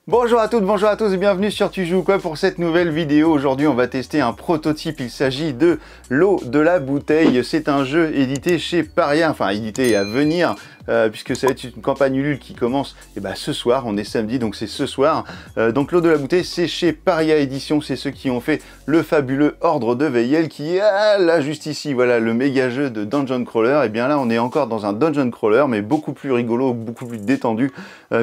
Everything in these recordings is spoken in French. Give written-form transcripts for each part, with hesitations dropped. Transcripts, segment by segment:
Bonjour à toutes, bonjour à tous et bienvenue sur Tu joues quoi pour cette nouvelle vidéo. Aujourd'hui on va tester un prototype, il s'agit de l'eau de la bouteille. C'est un jeu édité chez Paria, enfin édité à venir puisque ça va être une campagne Ulule qui commence ce soir, on est samedi donc c'est ce soir. Donc l'eau de la bouteille c'est chez Paria Édition, c'est ceux qui ont fait le fabuleux Ordre de Veyel qui est là juste ici, voilà le méga jeu de Dungeon Crawler. Et bien là on est encore dans un Dungeon Crawler mais beaucoup plus rigolo, beaucoup plus détendu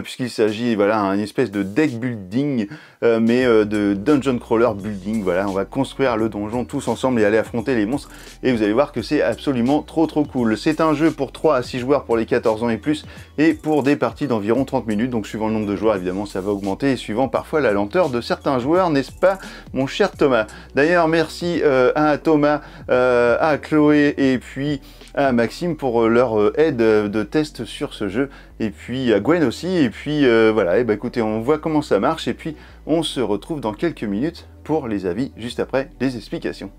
puisqu'il s'agit une espèce de deck building de dungeon crawler building. Voilà, on va construire le donjon tous ensemble et aller affronter les monstres et vous allez voir que c'est absolument trop cool. C'est un jeu pour 3 à 6 joueurs pour les 14 ans et plus et pour des parties d'environ 30 minutes, donc suivant le nombre de joueurs évidemment ça va augmenter et suivant parfois la lenteur de certains joueurs, n'est-ce pas mon cher Thomas? D'ailleurs merci à Thomas, à Chloé et puis à Maxime pour leur aide de test sur ce jeu, et puis à Gwen aussi, et puis voilà, écoutez, on voit comment ça marche, et puis on se retrouve dans quelques minutes pour les avis, juste après les explications.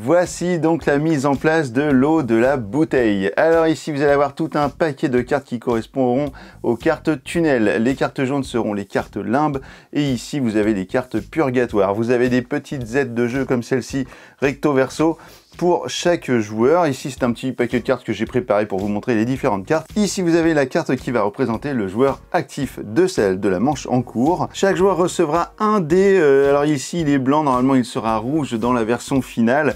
Voici donc la mise en place de l'eau de la bouteille. Alors ici vous allez avoir tout un paquet de cartes qui correspondront aux cartes tunnels. Les cartes jaunes seront les cartes limbes et ici vous avez les cartes purgatoires. Vous avez des petites aides de jeu comme celle-ci recto verso pour chaque joueur. Ici c'est un petit paquet de cartes que j'ai préparé pour vous montrer les différentes cartes. Ici vous avez la carte qui va représenter le joueur actif de celle de la manche en cours. Chaque joueur recevra un dé. Alors ici il est blanc, normalement il sera rouge dans la version finale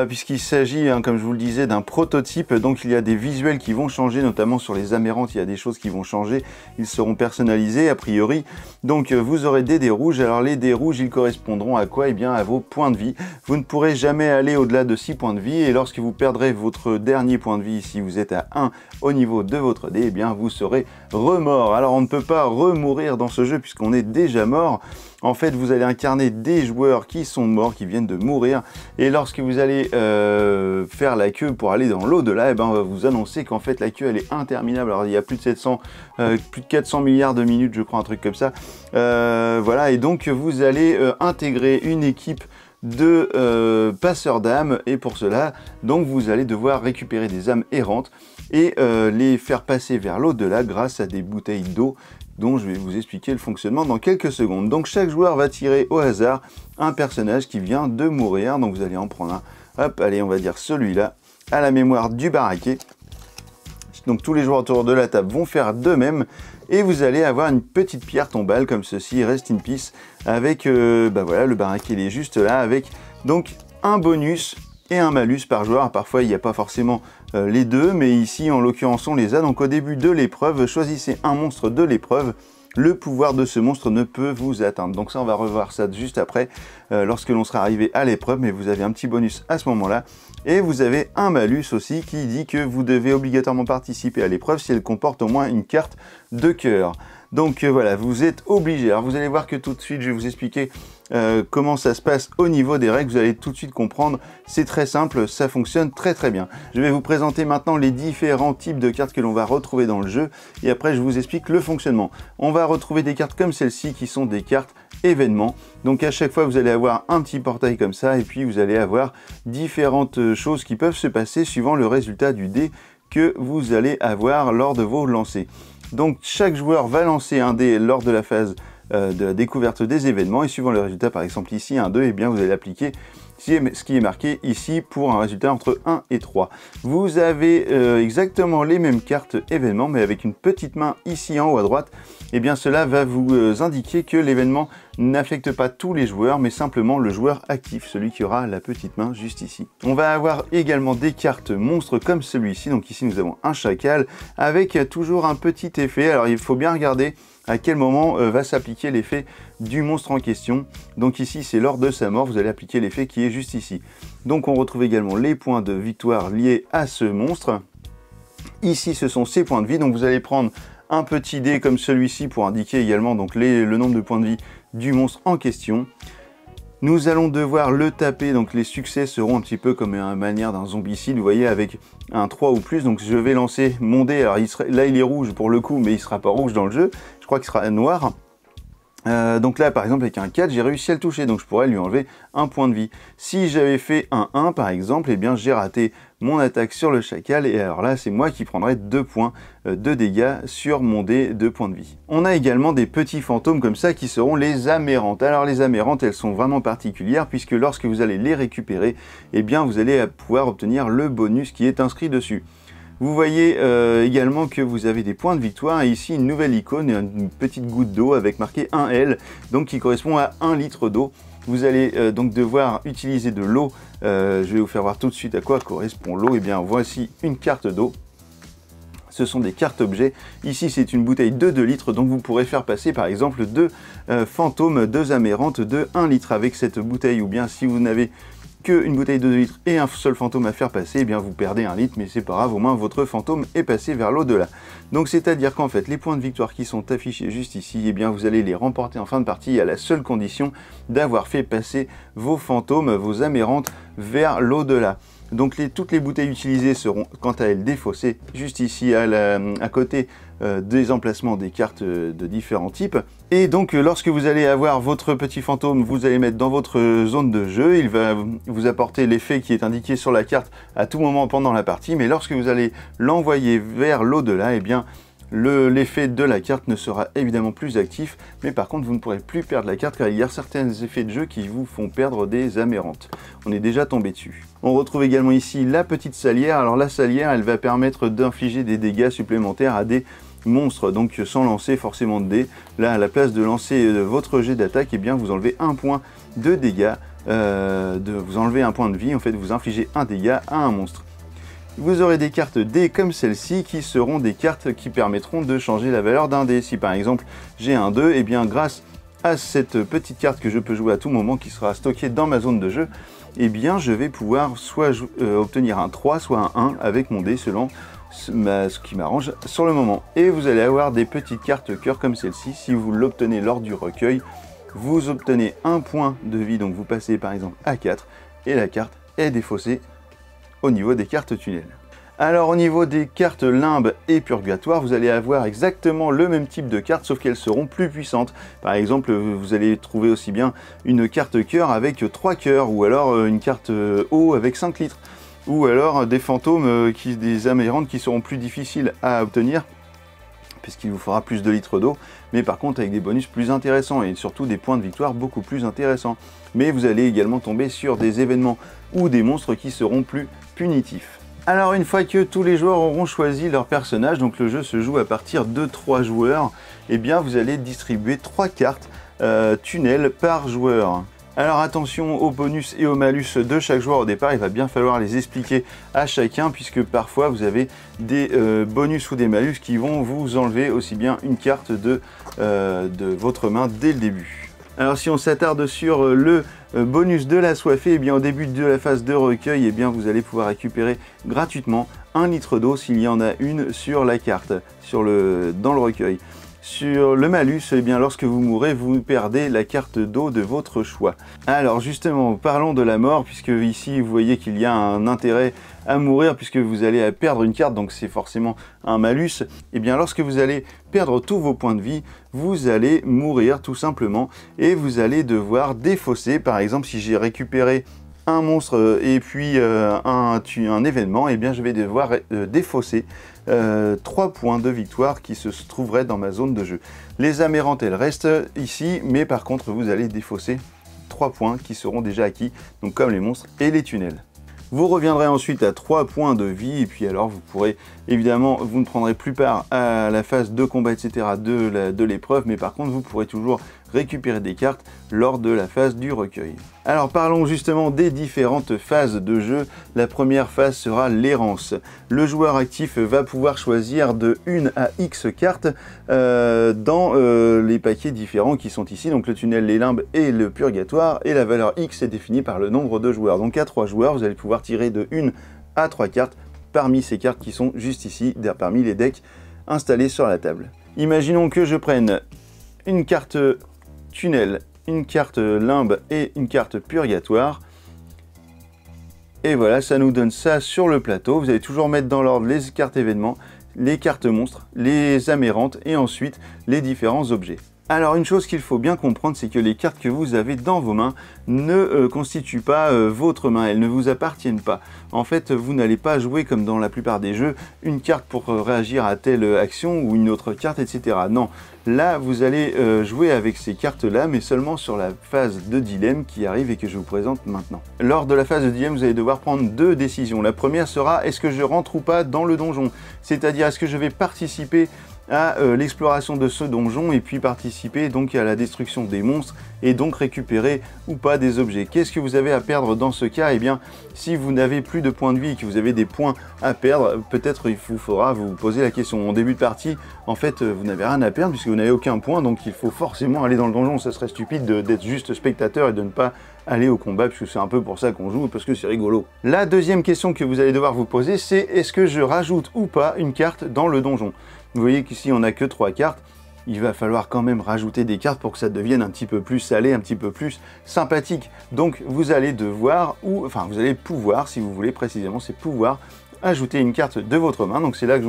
puisqu'il s'agit, comme je vous le disais, d'un prototype. Donc il y a des visuels qui vont changer, notamment sur les amérantes, il y a des choses qui vont changer. Ils seront personnalisés a priori. Donc vous aurez des dés rouges. Alors les dés rouges ils correspondront à quoi? Eh bien à vos points de vie. Vous ne pourrez jamais aller au-delà de 6 points de vie et lorsque vous perdrez votre dernier point de vie, si vous êtes à 1 au niveau de votre dé, eh bien vous serez remort. Alors on ne peut pas remourir dans ce jeu puisqu'on est déjà mort. En fait vous allez incarner des joueurs qui sont morts, qui viennent de mourir, et lorsque vous allez faire la queue pour aller dans l'au-delà, on va vous annoncer qu'en fait la queue elle est interminable. Alors il y a plus de 700, plus de 400 milliards de minutes je crois, un truc comme ça. Voilà, et donc vous allez intégrer une équipe de passeurs d'âmes, et pour cela donc vous allez devoir récupérer des âmes errantes et les faire passer vers l'au-delà grâce à des bouteilles d'eau dont je vais vous expliquer le fonctionnement dans quelques secondes. Donc chaque joueur va tirer au hasard un personnage qui vient de mourir, donc vous allez en prendre un, hop, allez on va dire celui-là, à la mémoire du baraquet. Donc tous les joueurs autour de la table vont faire de même et vous allez avoir une petite pierre tombale comme ceci, rest in peace, avec voilà, le baraquet il est juste là, avec donc un bonus et un malus par joueur. Parfois il n'y a pas forcément les deux, mais ici en l'occurrence on les a. Donc au début de l'épreuve, choisissez un monstre de l'épreuve. Le pouvoir de ce monstre ne peut vous atteindre. Donc ça on va revoir ça juste après lorsque l'on sera arrivé à l'épreuve, mais vous avez un petit bonus à ce moment là. Et vous avez un malus aussi qui dit que vous devez obligatoirement participer à l'épreuve si elle comporte au moins une carte de cœur. Donc voilà, vous êtes obligé. Alors vous allez voir que tout de suite je vais vous expliquer comment ça se passe au niveau des règles. Vous allez tout de suite comprendre, c'est très simple, ça fonctionne très bien. Je vais vous présenter maintenant les différents types de cartes que l'on va retrouver dans le jeu et après je vous explique le fonctionnement. On va retrouver des cartes comme celle-ci qui sont des cartes événements. Donc à chaque fois vous allez avoir un petit portail comme ça et puis vous allez avoir différentes choses qui peuvent se passer suivant le résultat du dé que vous allez avoir lors de vos lancers. Donc chaque joueur va lancer un dé lors de la phase de la découverte des événements et suivant le résultat, par exemple ici un 2, et bien vous allez appliquer ce qui est marqué ici pour un résultat entre 1 et 3. Vous avez exactement les mêmes cartes événements mais avec une petite main ici en haut à droite. Et bien cela va vous indiquer que l'événement n'affecte pas tous les joueurs mais simplement le joueur actif, celui qui aura la petite main juste ici. On va avoir également des cartes monstres comme celui-ci. Donc ici nous avons un chacal avec toujours un petit effet. Alors il faut bien regarder à quel moment va s'appliquer l'effet du monstre en question. Donc ici c'est lors de sa mort, vous allez appliquer l'effet qui est juste ici. Donc on retrouve également les points de victoire liés à ce monstre. Ici ce sont ses points de vie, donc vous allez prendre un petit dé comme celui-ci pour indiquer également donc le nombre de points de vie du monstre en question. Nous allons devoir le taper, donc les succès seront un petit peu comme une manière d'un zombicide, vous voyez, avec un 3 ou plus. Donc je vais lancer mon dé, alors là il est rouge pour le coup, mais il ne sera pas rouge dans le jeu, je crois qu'il sera noir. Donc là, par exemple, avec un 4, j'ai réussi à le toucher, donc je pourrais lui enlever un point de vie. Si j'avais fait un 1, par exemple, eh bien j'ai raté mon attaque sur le chacal, et alors là, c'est moi qui prendrai 2 points de dégâts sur mon dé de points de vie. On a également des petits fantômes comme ça qui seront les amérantes. Alors les amérantes, elles sont vraiment particulières, puisque lorsque vous allez les récupérer, eh bien vous allez pouvoir obtenir le bonus qui est inscrit dessus. Vous voyez également que vous avez des points de victoire et ici une nouvelle icône, une petite goutte d'eau avec marqué 1L, donc qui correspond à 1 litre d'eau. Vous allez donc devoir utiliser de l'eau. Je vais vous faire voir tout de suite à quoi correspond l'eau. Et bien voici une carte d'eau. Ce sont des cartes objets. Ici c'est une bouteille de 2 litres, donc vous pourrez faire passer par exemple 2 fantômes, 2 amérantes de 1 litre avec cette bouteille, ou bien si vous n'avez une bouteille de 2 litres et un seul fantôme à faire passer, eh bien vous perdez 1 litre, mais c'est pas grave, au moins votre fantôme est passé vers l'au-delà. Donc c'est à dire qu'en fait les points de victoire qui sont affichés juste ici, eh bien vous allez les remporter en fin de partie à la seule condition d'avoir fait passer vos fantômes, vos amérantes vers l'au-delà. Donc toutes les bouteilles utilisées seront quant à elles défaussées juste ici à côté des emplacements des cartes de différents types. Et donc lorsque vous allez avoir votre petit fantôme, vous allez mettre dans votre zone de jeu, il va vous apporter l'effet qui est indiqué sur la carte à tout moment pendant la partie, mais lorsque vous allez l'envoyer vers l'au-delà, eh bien l'effet de la carte ne sera évidemment plus actif, mais par contre vous ne pourrez plus perdre la carte car il y a certains effets de jeu qui vous font perdre des amérantes. On est déjà tombé dessus. On retrouve également ici la petite salière. Alors la salière, elle va permettre d'infliger des dégâts supplémentaires à des monstres, donc sans lancer forcément de dés. Là, à la place de lancer votre jet d'attaque, eh bien vous enlevez un point de dégâts, vous enlevez un point de vie, en fait vous infligez un dégât à un monstre. Vous aurez des cartes dés comme celle-ci qui seront des cartes qui permettront de changer la valeur d'un dé. Si par exemple j'ai un 2, et bien grâce à cette petite carte que je peux jouer à tout moment qui sera stockée dans ma zone de jeu, et bien je vais pouvoir soit obtenir un 3, soit un 1 avec mon dé selon ce qui m'arrange sur le moment. Et vous allez avoir des petites cartes cœur comme celle-ci. Si vous l'obtenez lors du recueil, vous obtenez un point de vie, donc vous passez par exemple à 4 et la carte est défaussée au niveau des cartes tunnels. Alors au niveau des cartes limbe et purgatoire, vous allez avoir exactement le même type de cartes, sauf qu'elles seront plus puissantes. Par exemple, vous allez trouver aussi bien une carte cœur avec 3 cœurs, ou alors une carte eau avec 5 litres, ou alors des fantômes, des amérantes qui seront plus difficiles à obtenir, puisqu'il vous faudra plus de litres d'eau, mais par contre avec des bonus plus intéressants, et surtout des points de victoire beaucoup plus intéressants. Mais vous allez également tomber sur des événements ou des monstres qui seront plus punitifs. Alors une fois que tous les joueurs auront choisi leur personnage, donc le jeu se joue à partir de 3 joueurs, et bien vous allez distribuer 3 cartes tunnels par joueur. Alors attention aux bonus et aux malus de chaque joueur au départ, il va bien falloir les expliquer à chacun, puisque parfois vous avez des bonus ou des malus qui vont vous enlever aussi bien une carte de votre main dès le début. Alors si on s'attarde sur le bonus de l'assoiffé, eh bien au début de la phase de recueil, eh bien vous allez pouvoir récupérer gratuitement 1 litre d'eau s'il y en a une sur la carte, dans le recueil. Sur le malus, eh bien lorsque vous mourrez, vous perdez la carte d'eau de votre choix. Alors justement, parlons de la mort, puisque ici vous voyez qu'il y a un intérêt à mourir, puisque vous allez perdre une carte, donc c'est forcément un malus. Et bien lorsque vous allez perdre tous vos points de vie, vous allez mourir tout simplement, et vous allez devoir défausser. Par exemple, si j'ai récupéré un monstre et puis un événement, et bien je vais devoir défausser 3 points de victoire qui se trouveraient dans ma zone de jeu. Les amérantes, elles restent ici, mais par contre vous allez défausser 3 points qui seront déjà acquis, donc comme les monstres et les tunnels. Vous reviendrez ensuite à 3 points de vie, et puis alors vous pourrez, évidemment, vous ne prendrez plus part à la phase de combat, etc. de l'épreuve, mais par contre vous pourrez toujours récupérer des cartes lors de la phase du recueil. Alors parlons justement des différentes phases de jeu. La première phase sera l'errance. Le joueur actif va pouvoir choisir de 1 à X cartes dans les paquets différents qui sont ici, donc le tunnel, les limbes et le purgatoire, et la valeur X est définie par le nombre de joueurs. Donc à 3 joueurs, vous allez pouvoir tirer de 1 à 3 cartes parmi ces cartes qui sont juste ici, parmi les decks installés sur la table. Imaginons que je prenne une carte tunnel, une carte limbe et une carte purgatoire. Et voilà, ça nous donne ça sur le plateau. Vous allez toujours mettre dans l'ordre les cartes événements, les cartes monstres, les amérantes et ensuite les différents objets. Alors une chose qu'il faut bien comprendre, c'est que les cartes que vous avez dans vos mains ne constituent pas votre main, elles ne vous appartiennent pas. En fait, vous n'allez pas jouer comme dans la plupart des jeux, une carte pour réagir à telle action ou une autre carte, etc. Non, là vous allez jouer avec ces cartes-là, mais seulement sur la phase de dilemme qui arrive et que je vous présente maintenant. Lors de la phase de dilemme, vous allez devoir prendre deux décisions. La première sera, est-ce que je rentre ou pas dans le donjon? C'est-à-dire, est-ce que je vais participer à l'exploration de ce donjon et puis participer donc à la destruction des monstres et donc récupérer ou pas des objets. Qu'est-ce que vous avez à perdre dans ce cas? Eh bien, si vous n'avez plus de points de vie et que vous avez des points à perdre, peut-être il vous faudra vous poser la question. En début de partie, en fait, vous n'avez rien à perdre puisque vous n'avez aucun point, donc il faut forcément aller dans le donjon. Ça serait stupide d'être juste spectateur et de ne pas aller au combat, puisque c'est un peu pour ça qu'on joue, parce que c'est rigolo. La deuxième question que vous allez devoir vous poser, c'est est-ce que je rajoute ou pas une carte dans le donjon? Vous voyez qu'ici on n'a que 3 cartes, il va falloir quand même rajouter des cartes pour que ça devienne un petit peu plus salé, un petit peu plus sympathique. Donc vous allez devoir, vous allez pouvoir, si vous voulez précisément, c'est pouvoir ajouter une carte de votre main. Donc c'est là que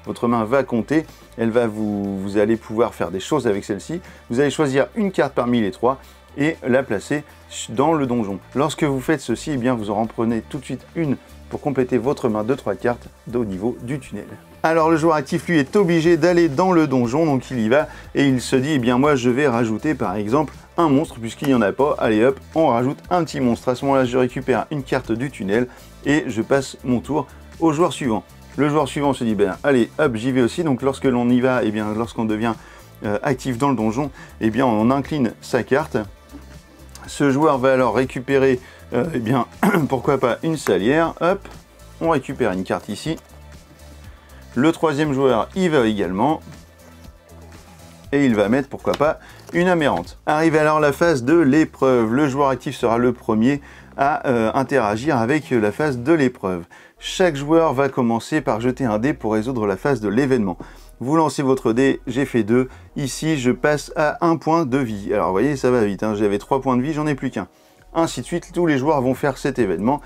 votre main va compter, vous allez pouvoir faire des choses avec celle-ci. Vous allez choisir une carte parmi les 3 et la placer dans le donjon. Lorsque vous faites ceci, eh bien vous en prenez tout de suite une pour compléter votre main de 3 cartes au niveau du tunnel. Alors le joueur actif lui est obligé d'aller dans le donjon, donc il y va et il se dit, eh bien moi je vais rajouter par exemple un monstre puisqu'il n'y en a pas, allez hop, on rajoute un petit monstre. À ce moment-là je récupère une carte du tunnel et je passe mon tour au joueur suivant. Le joueur suivant se dit, ben allez hop, j'y vais aussi. Donc lorsque l'on y va, eh bien lorsqu'on devient actif dans le donjon, eh bien on incline sa carte. Ce joueur va alors récupérer, eh bien pourquoi pas une salière, hop, on récupère une carte ici. Le troisième joueur y va également. Et il va mettre, pourquoi pas, une aberrante. Arrive alors la phase de l'épreuve. Le joueur actif sera le premier à interagir avec la phase de l'épreuve. Chaque joueur va commencer par jeter un dé pour résoudre la phase de l'événement. Vous lancez votre dé, j'ai fait 2. Ici, je passe à 1 point de vie. Alors, vous voyez, ça va vite, hein. J'avais 3 points de vie, j'en ai plus qu'un. Ainsi de suite, tous les joueurs vont faire cet événement.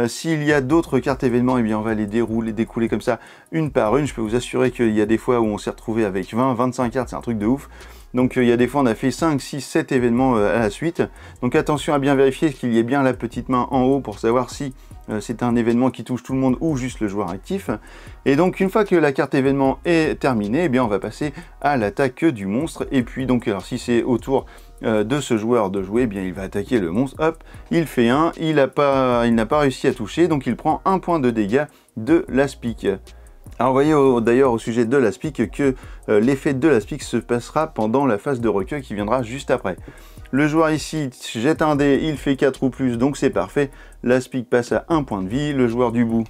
S'il y a d'autres cartes événements, eh bien on va les découler comme ça, une par une. Je peux vous assurer qu'il y a des fois où on s'est retrouvé avec 20, 25 cartes, c'est un truc de ouf. Donc il y a des fois on a fait 5, 6, 7 événements à la suite. Donc attention à bien vérifier qu'il y ait bien la petite main en haut pour savoir si c'est un événement qui touche tout le monde ou juste le joueur actif. Et donc une fois que la carte événement est terminée, eh bien on va passer à l'attaque du monstre. Et puis donc alors si c'est au tour de ce joueur de jouer, eh bien il va attaquer le monstre, hop, il fait 1, il n'a pas réussi à toucher, donc il prend 1 point de dégâts de l'aspic. Alors vous voyez d'ailleurs au sujet de l'aspic que l'effet de l'aspic se passera pendant la phase de recueil qui viendra juste après. Le joueur ici jette un dé, il fait 4 ou plus, donc c'est parfait, l'aspic passe à 1 point de vie, le joueur du bout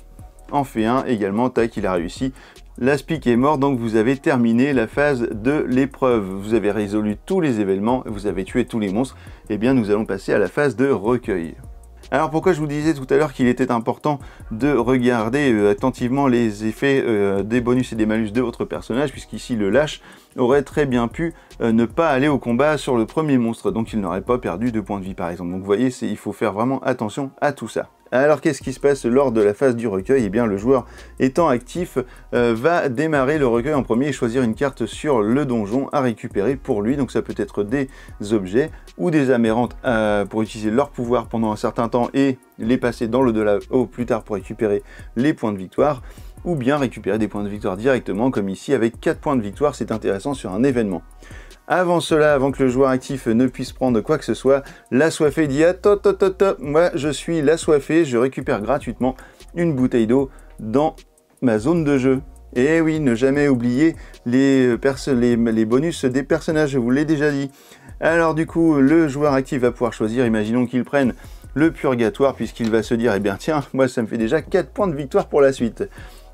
en fait 1 également, tac, il a réussi. L'aspic est mort, donc vous avez terminé la phase de l'épreuve. Vous avez résolu tous les événements, vous avez tué tous les monstres. Eh bien, nous allons passer à la phase de recueil. Alors pourquoi je vous disais tout à l'heure qu'il était important de regarder attentivement les effets des bonus et des malus de votre personnage, puisqu'ici le lâche aurait très bien pu ne pas aller au combat sur le premier monstre, donc il n'aurait pas perdu de points de vie par exemple. Donc vous voyez, il faut faire vraiment attention à tout ça. Alors qu'est-ce qui se passe lors de la phase du recueil? Eh bien le joueur étant actif va démarrer le recueil en premier et choisir une carte sur le donjon à récupérer pour lui. Donc ça peut être des objets ou des amérantes pour utiliser leur pouvoir pendant un certain temps et les passer dans l'au-delà plus tard pour récupérer les points de victoire, ou bien récupérer des points de victoire directement comme ici avec 4 points de victoire, c'est intéressant sur un événement. Avant cela, avant que le joueur actif ne puisse prendre quoi que ce soit, l'assoiffé dit « Attends, moi je suis l'assoiffé, je récupère gratuitement une bouteille d'eau dans ma zone de jeu. » Et oui, ne jamais oublier les bonus des personnages, je vous l'ai déjà dit. Alors du coup, le joueur actif va pouvoir choisir, imaginons qu'il prenne le purgatoire, puisqu'il va se dire « Eh bien tiens, moi ça me fait déjà 4 points de victoire pour la suite. »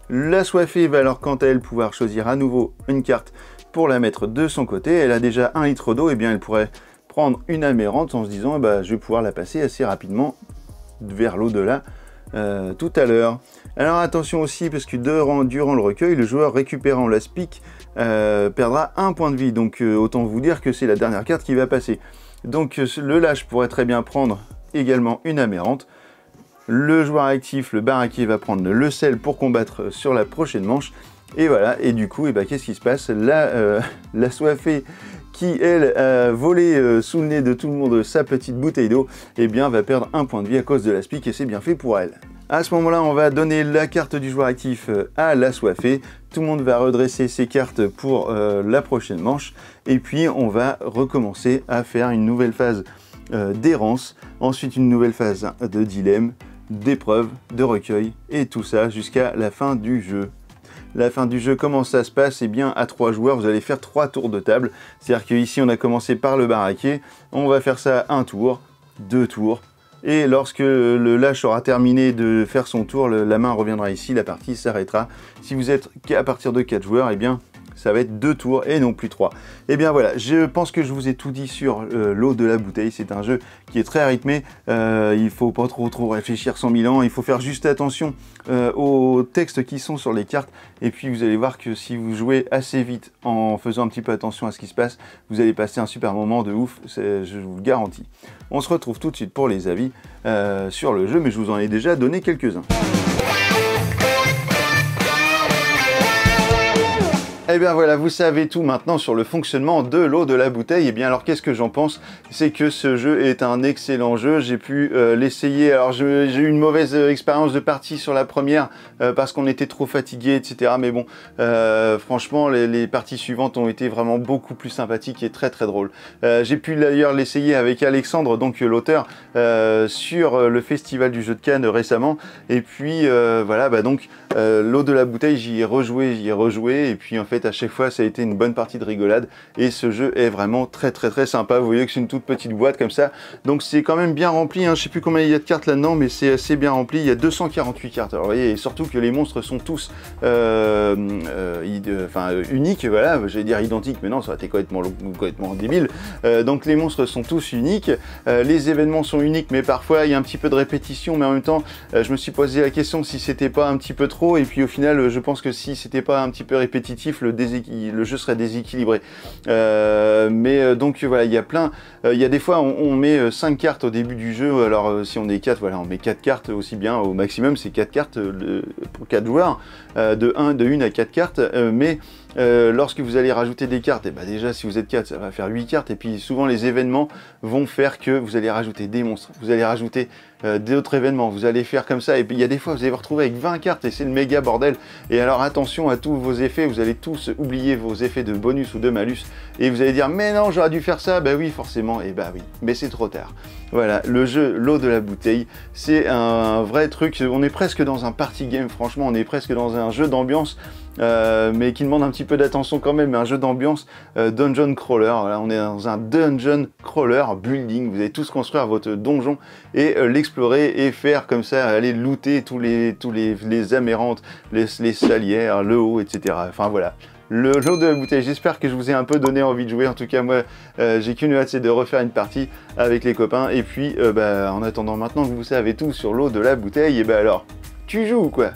L'assoiffé va alors quant à elle pouvoir choisir à nouveau une carte pour la mettre de son côté. Elle a déjà 1 litre d'eau, et bien elle pourrait prendre une amérante en se disant bah, je vais pouvoir la passer assez rapidement vers l'au-delà tout à l'heure. Alors attention aussi, parce que durant le recueil, le joueur récupérant l'aspic perdra 1 point de vie, donc autant vous dire que c'est la dernière carte qui va passer. Donc le lâche pourrait très bien prendre également une amérante. Le joueur actif, le baraquet, va prendre le sel pour combattre sur la prochaine manche. Et voilà, et du coup, et bah, qu'est-ce qui se passe? L'assoiffé qui, elle, a volé sous le nez de tout le monde sa petite bouteille d'eau, eh bien, va perdre un point de vie à cause de la spique et c'est bien fait pour elle. À ce moment-là, on va donner la carte du joueur actif à l'assoiffé. Tout le monde va redresser ses cartes pour la prochaine manche. Et puis, on va recommencer à faire une nouvelle phase d'errance. Ensuite, une nouvelle phase de dilemme, d'épreuve, de recueil. Et tout ça jusqu'à la fin du jeu. La fin du jeu, comment ça se passe? Eh bien, à 3 joueurs, vous allez faire 3 tours de table. C'est-à-dire qu'ici, on a commencé par le baraquet. On va faire ça 1 tour, 2 tours. Et lorsque le lâche aura terminé de faire son tour, la main reviendra ici, la partie s'arrêtera. Si vous êtes qu'à partir de 4 joueurs, eh bien, ça va être 2 tours et non plus 3. Et bien voilà, je pense que je vous ai tout dit sur l'eau de la bouteille. C'est un jeu qui est très rythmé. Il ne faut pas trop réfléchir 100 000 ans. Il faut faire juste attention aux textes qui sont sur les cartes. Et puis vous allez voir que si vous jouez assez vite en faisant un petit peu attention à ce qui se passe, vous allez passer un super moment de ouf, je vous le garantis. On se retrouve tout de suite pour les avis sur le jeu, mais je vous en ai déjà donné quelques-uns. Et bien voilà, vous savez tout maintenant sur le fonctionnement de l'eau de la bouteille. Et bien alors qu'est-ce que j'en pense? C'est que ce jeu est un excellent jeu. J'ai pu l'essayer. Alors j'ai eu une mauvaise expérience de partie sur la première parce qu'on était trop fatigué, etc. Mais bon, franchement, les parties suivantes ont été vraiment beaucoup plus sympathiques et très drôles. J'ai pu d'ailleurs l'essayer avec Alexandre, donc l'auteur, sur le festival du jeu de Cannes récemment. Et puis voilà, bah donc l'eau de la bouteille, j'y ai rejoué. Et puis en fait, à chaque fois, ça a été une bonne partie de rigolade. Et ce jeu est vraiment très sympa. Vous voyez que c'est une toute petite boîte comme ça. Donc c'est quand même bien rempli. Hein. Je sais plus combien il y a de cartes là-dedans, mais c'est assez bien rempli. Il y a 248 cartes. Alors vous voyez, et surtout que les monstres sont tous uniques. Voilà, j'allais dire identiques, mais non, ça aurait été complètement débile. Donc les monstres sont tous uniques. Les événements sont uniques, mais parfois il y a un petit peu de répétition. Mais en même temps, je me suis posé la question si c'était pas un petit peu trop. Et puis au final, je pense que si c'était pas un petit peu répétitif, le jeu serait déséquilibré. Donc voilà, il y a plein... il y a des fois, on met 5 cartes au début du jeu. Alors si on est 4, voilà, on met 4 cartes aussi bien. Au maximum, c'est 4 cartes pour 4 joueurs. De 1 à 4 cartes. Lorsque vous allez rajouter des cartes, et bah déjà si vous êtes 4, ça va faire 8 cartes. Et puis souvent, les événements vont faire que vous allez rajouter des monstres. Vous allez rajouter d'autres événements. Vous allez faire comme ça. Et puis il y a des fois, vous allez vous retrouver avec 20 cartes et c'est le méga bordel. Et alors attention à tous vos effets. Vous allez tous oublier vos effets de bonus ou de malus. Et vous allez dire, mais non, j'aurais dû faire ça. Bah oui, forcément. Et bah oui, mais c'est trop tard. Voilà, le jeu l'eau de la bouteille, c'est un vrai truc. On est presque dans un party game, franchement. On est presque dans un jeu d'ambiance. Mais qui demande un petit peu d'attention quand même, mais un jeu d'ambiance dungeon crawler. Voilà, on est dans un dungeon crawler building. Vous allez tous construire votre donjon et l'explorer et faire comme ça, aller looter tous les amérantes, les salières, le haut, etc. Enfin voilà. L'eau de la bouteille, j'espère que je vous ai un peu donné envie de jouer. En tout cas, moi, j'ai qu'une hâte, c'est de refaire une partie avec les copains. Et puis, en attendant maintenant que vous savez tout sur l'eau de la bouteille, et alors, tu joues ou quoi?